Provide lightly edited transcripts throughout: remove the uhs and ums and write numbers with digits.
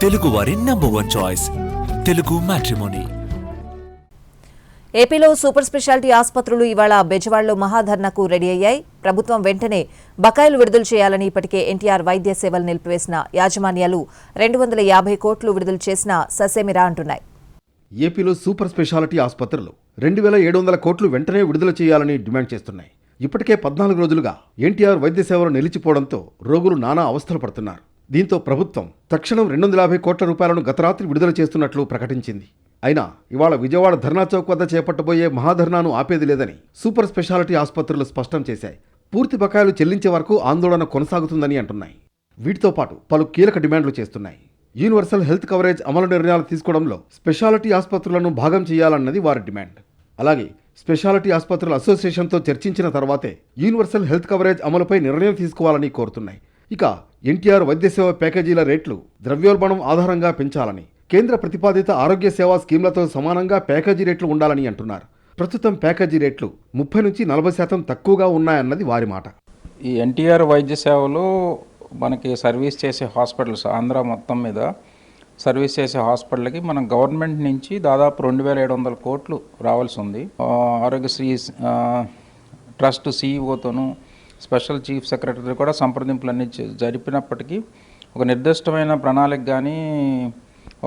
తెలుగువారి number 1 choice Telugu matrimony. ఏపీలో super speciality ఆసుపత్రులు ఇవాళ బెజవాడలో మహాధర్నాకు రెడీ అయ్యాయి. ప్రభుత్వం వెంటనే బకాయిలు విడుదల చేయాలని ఇప్పటికే ఎన్టీఆర్ వైద్య సేవలు నిలిపివేసిన యాజమాన్యాలు 250 కోట్లు విడుదల చేసినా ససేమిరా అంటున్నాయి. ఏపీలో సూపర్ స్పెషాలిటీ ఆసుపత్రులు 2700 కోట్లు వెంటనే విడుదల చేయాలని డిమాండ్ చేస్తున్నాయి. ఇప్పటికే 14 రోజులుగా ఎన్టీఆర్ వైద్య సేవలు నిలిచిపోవడంతో రోగులు నానా అవస్థలు పడుతున్నారు. దీంతో ప్రభుత్వం తక్షణం 250 కోట్ల రూపాయలను గత రాత్రి విడుదల చేస్తున్నట్లు ప్రకటించింది. అయినా ఇవాళ విజయవాడ ధర్నా చౌక్ వద్ద చేపట్టబోయే మహాధర్నాను ఆపేది లేదని సూపర్ స్పెషాలిటీ ఆసుపత్రులు స్పష్టం చేశాయి. పూర్తి బకాయిలు చెల్లించే వరకు ఆందోళన కొనసాగుతుందని అంటున్నాయి. వీటితో పాటు పలు కీలక డిమాండ్లు చేస్తున్నాయి. యూనివర్సల్ హెల్త్ కవరేజ్ అమలు నిర్ణయాలు తీసుకోవడంలో స్పెషాలిటీ ఆసుపత్రులను భాగం చేయాలన్నది వారి డిమాండ్. అలాగే స్పెషాలిటీ ఆసుపత్రుల అసోసియేషన్తో చర్చించిన తర్వాతే యూనివర్సల్ హెల్త్ కవరేజ్ అమలుపై నిర్ణయం తీసుకోవాలని కోరుతున్నాయి. ఇక ఎన్టీఆర్ వైద్య సేవ ప్యాకేజీల రేట్లు ద్రవ్యోల్బణం ఆధారంగా పెంచాలని, కేంద్ర ప్రతిపాదిత ఆరోగ్య సేవా స్కీమ్లతో సమానంగా ప్యాకేజీ రేట్లు ఉండాలని అంటున్నారు. ప్రస్తుతం ప్యాకేజీ రేట్లు 30 నుంచి 40% తక్కువగా ఉన్నాయన్నది వారి మాట. ఈ ఎన్టీఆర్ వైద్య సేవలో మనకి సర్వీస్ చేసే హాస్పిటల్స్ ఆంధ్ర మొత్తం మీద సర్వీస్ చేసే హాస్పిటల్కి మనం గవర్నమెంట్ నుంచి దాదాపు 2700 కోట్లు రావాల్సి ఉంది. ఆరోగ్యశ్రీ ట్రస్ట్ సీఈఓతోనూ స్పెషల్ చీఫ్ సెక్రటరీ కూడా సంప్రదింపులన్నీ జరిపినప్పటికీ ఒక నిర్దిష్టమైన ప్రణాళిక కానీ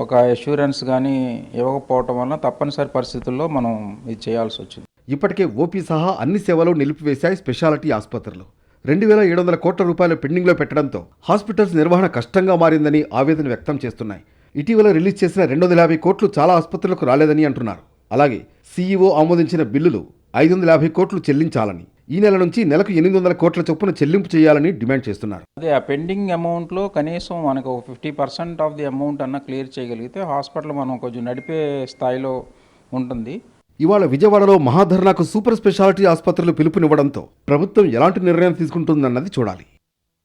ఒక అష్యూరెన్స్ కానీ ఇవ్వకపోవటం వల్ల తప్పనిసరి పరిస్థితుల్లో మనం ఇది చేయాల్సి వచ్చింది. ఇప్పటికే ఓపీ సహా అన్ని సేవలు నిలిపివేశాయి స్పెషాలిటీ ఆసుపత్రులు. 2700 కోట్ల రూపాయలు పెండింగ్లో పెట్టడంతో హాస్పిటల్స్ నిర్వహణ కష్టంగా మారిందని ఆవేదన వ్యక్తం చేస్తున్నాయి. ఇటీవల రిలీజ్ చేసిన 250 కోట్లు చాలా ఆసుపత్రులకు రాలేదని అంటున్నారు. అలాగే సీఈఓ ఆమోదించిన బిల్లులు 550 కోట్లు చెల్లించాలని, ఈ నెల నుంచి నెలకు 800 కోట్ల చొప్పున చెల్లింపు చేయాలని డిమాండ్ చేస్తున్నారు. అదే ఆ పెండింగ్ అమౌంట్లో కనీసం మనకు 50% ఆఫ్ ది అమౌంట్ అన్న క్లియర్ చేయగలిగితే హాస్పిటల్ మనం కొంచెం నడిపే స్థాయిలో ఉంటుంది. ఇవాళ విజయవాడలో మహాధర్నాకు సూపర్ స్పెషాలిటీ ఆసుపత్రులు పిలుపునివ్వడంతో ప్రభుత్వం ఎలాంటి నిర్ణయం తీసుకుంటుందన్నది చూడాలి.